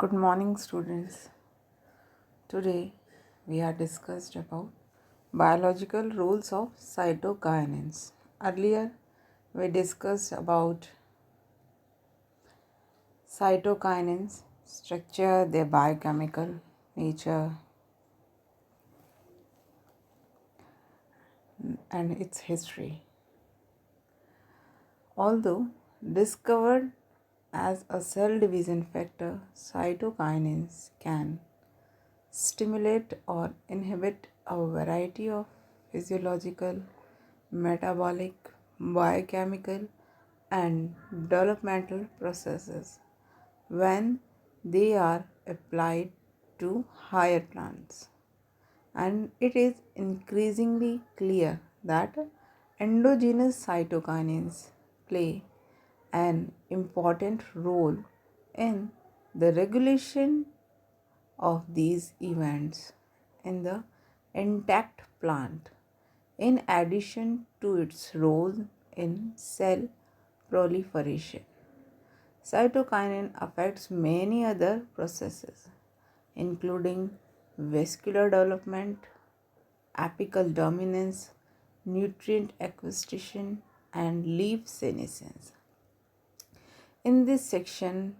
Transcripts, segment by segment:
Good morning, students. Today we are discussed about biological roles of cytokinins. Earlier we discussed about cytokinins, structure, their biochemical nature, and its history. Although discovered as a cell division factor, cytokinins can stimulate or inhibit a variety of physiological, metabolic, biochemical, and developmental processes when they are applied to higher plants. And it is increasingly clear that endogenous cytokinins play an important role in the regulation of these events in the intact plant, in addition to its role in cell proliferation. Cytokinin affects many other processes, including vascular development, apical dominance, nutrient acquisition, and leaf senescence. In this section,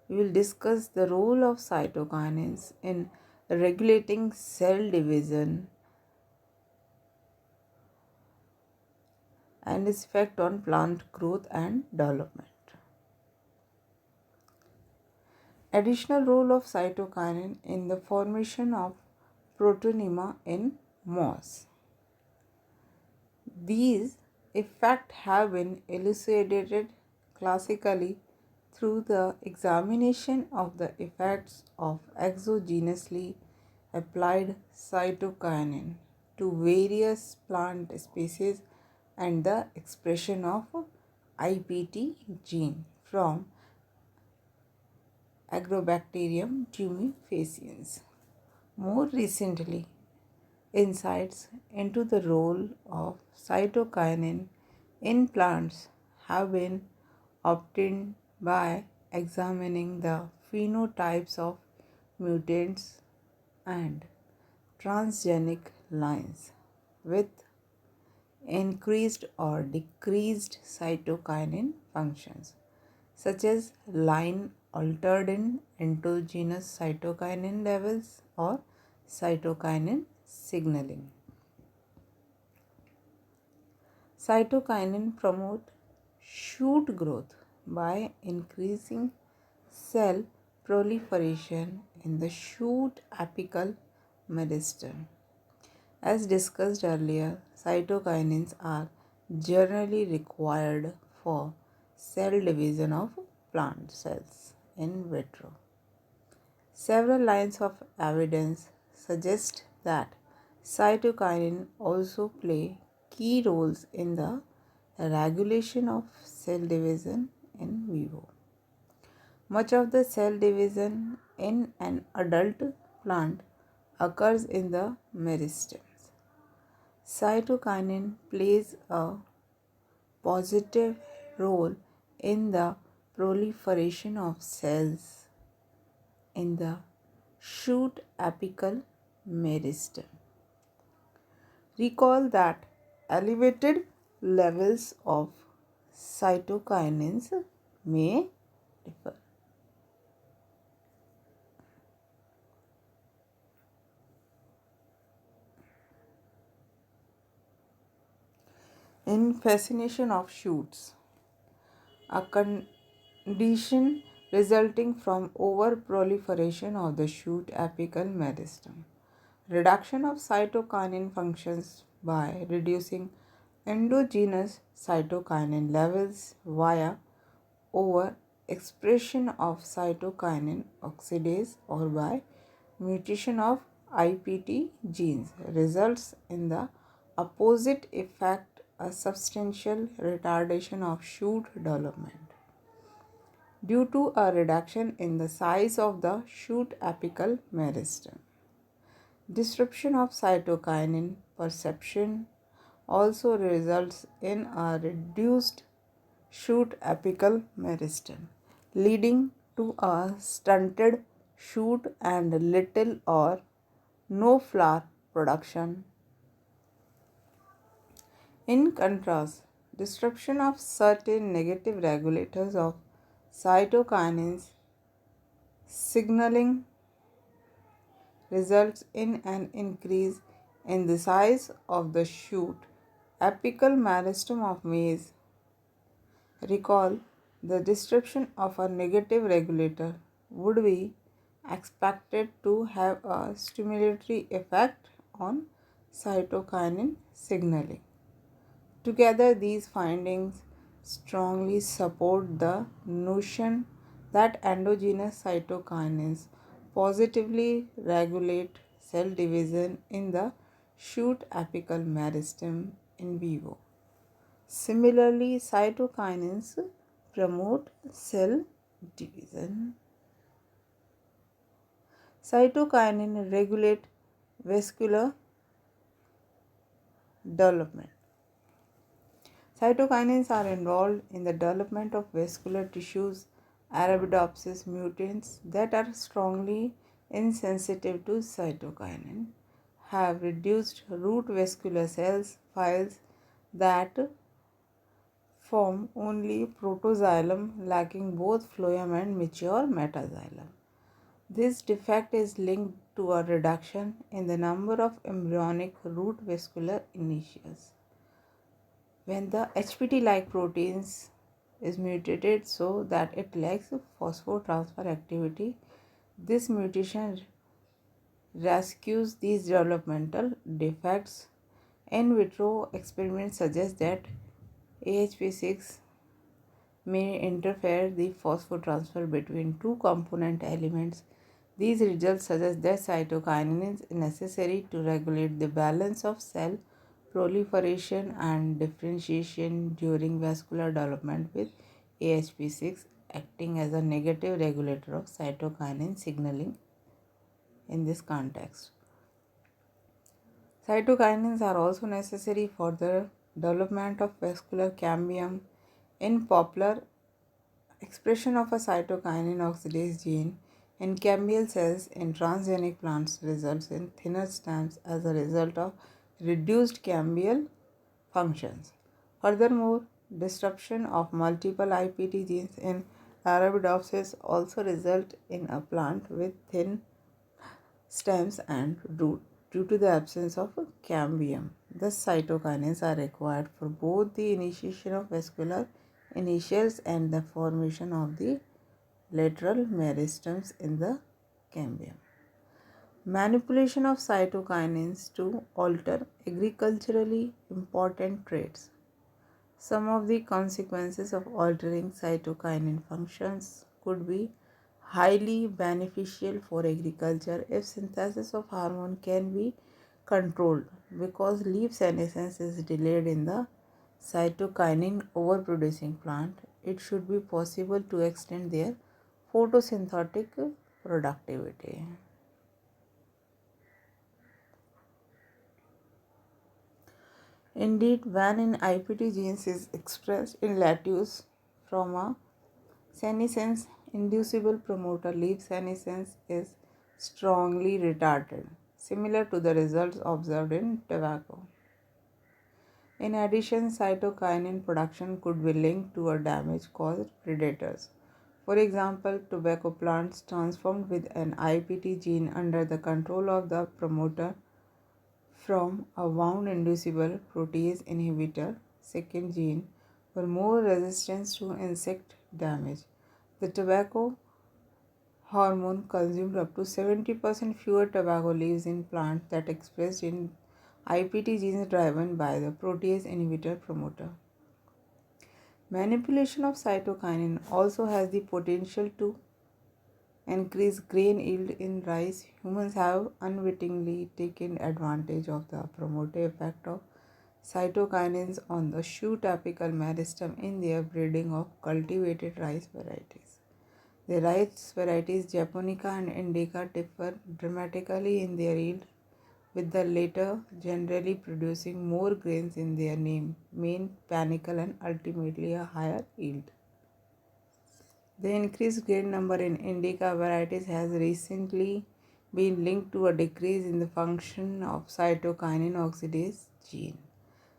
we will discuss the role of cytokinins in regulating cell division and its effect on plant growth and development. Additional role of cytokinin in the formation of protonema in moss. These effects have been elucidated classically through the examination of the effects of exogenously applied cytokinin to various plant species and the expression of IPT gene from Agrobacterium tumefaciens. More recently, insights into the role of cytokinin in plants have been obtained by examining the phenotypes of mutants and transgenic lines with increased or decreased cytokinin functions, such as line altered in endogenous cytokinin levels or cytokinin signaling. Cytokinin promote shoot growth by increasing cell proliferation in the shoot apical meristem. As discussed earlier, cytokinins are generally required for cell division of plant cells in vitro. Several lines of evidence suggest that cytokinin also play key roles in the regulation of cell division in vivo. Much of the cell division in an adult plant occurs in the meristems. Cytokinin plays a positive role in the proliferation of cells in the shoot apical meristem. Recall that elevated levels of cytokinins may differ in fascination of shoots, a condition resulting from overproliferation of the shoot apical meristem. Reduction of cytokinin functions by reducing endogenous cytokinin levels via overexpression of cytokinin oxidase or by mutation of IPT genes results in the opposite effect, a substantial retardation of shoot development due to a reduction in the size of the shoot apical meristem. Disruption of cytokinin perception also results in a reduced shoot apical meristem, leading to a stunted shoot and little or no flower production. In contrast, disruption of certain negative regulators of cytokinins signaling results in an increase in the size of the shoot apical meristem of maize. Recall, the disruption of a negative regulator would be expected to have a stimulatory effect on cytokinin signaling. Together, these findings strongly support the notion that endogenous cytokinins positively regulate cell division in the shoot apical meristem in vivo. Similarly, cytokinins promote cell division. Cytokinin regulate vascular development. Cytokinins are involved in the development of vascular tissues. Arabidopsis mutants that are strongly insensitive to cytokinin have reduced root vascular cells files that form only protoxylem lacking both phloem and mature metaxylem. This defect is linked to a reduction in the number of embryonic root vascular initials. When the HPT-like proteins is mutated so that it lacks phosphotransfer activity, this mutation rescues these developmental defects. In vitro experiments suggest that AHP6 may interfere the phosphotransfer between two component elements. These results suggest that cytokinin is necessary to regulate the balance of cell proliferation and differentiation during vascular development, with AHP6 acting as a negative regulator of cytokinin signaling in this context. Cytokinins are also necessary for the development of vascular cambium. In poplar, expression of a cytokinin oxidase gene in cambial cells in transgenic plants results in thinner stems as a result of reduced cambial functions. Furthermore, disruption of multiple IPT genes in Arabidopsis also result in a plant with thin stems and root due to the absence of cambium. Thus, cytokinins are required for both the initiation of vascular initials and the formation of the lateral meristems in the cambium. Manipulation of cytokinins to alter agriculturally important traits. Some of the consequences of altering cytokinin functions could be highly beneficial for agriculture if synthesis of hormone can be controlled, because leaf senescence is delayed in the cytokinin overproducing plant. It should be possible to extend their photosynthetic productivity. Indeed, when an IPT gene is expressed in lettuce from a senescence inducible promoter, leaf senescence is strongly retarded, similar to the results observed in tobacco. In addition, cytokinin production could be linked to a damage caused predators. For example, tobacco plants transformed with an IPT gene under the control of the promoter from a wound inducible protease inhibitor second gene were more resistant to insect damage. The tobacco hormone consumed up to 70% fewer tobacco leaves in plants that expressed in IPT genes driven by the protease inhibitor promoter. Manipulation of cytokinin also has the potential to increase grain yield in rice. Humans have unwittingly taken advantage of the promotive effect of cytokinins on the shoot apical meristem in their breeding of cultivated rice varieties. The rice varieties Japonica and Indica differ dramatically in their yield, with the latter generally producing more grains in their main panicle and ultimately a higher yield. The increased grain number in indica varieties has recently been linked to a decrease in the function of cytokinin oxidase gene.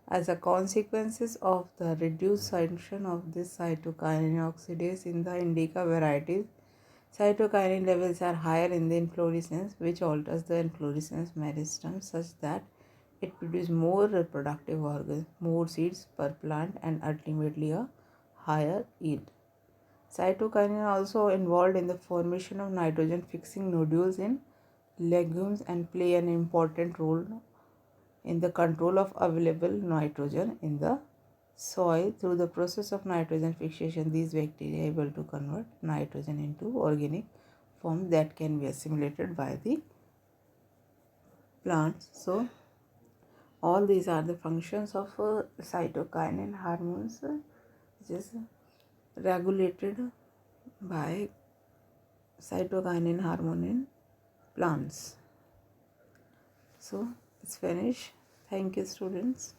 As a consequence of the reduced function of this cytokinin oxidase in the indica varieties, cytokinin levels are higher in the inflorescence, which alters the inflorescence meristem such that it produces more reproductive organs, more seeds per plant, and ultimately a higher yield. Cytokinin are also involved in the formation of nitrogen fixing nodules in legumes and play an important role in the control of available nitrogen in the soil. Through the process of nitrogen fixation, these bacteria are able to convert nitrogen into organic form that can be assimilated by the plants. So all these are the functions of cytokinin hormones, which is regulated by cytokinin hormone in plants. So it's finished. Thank you, students.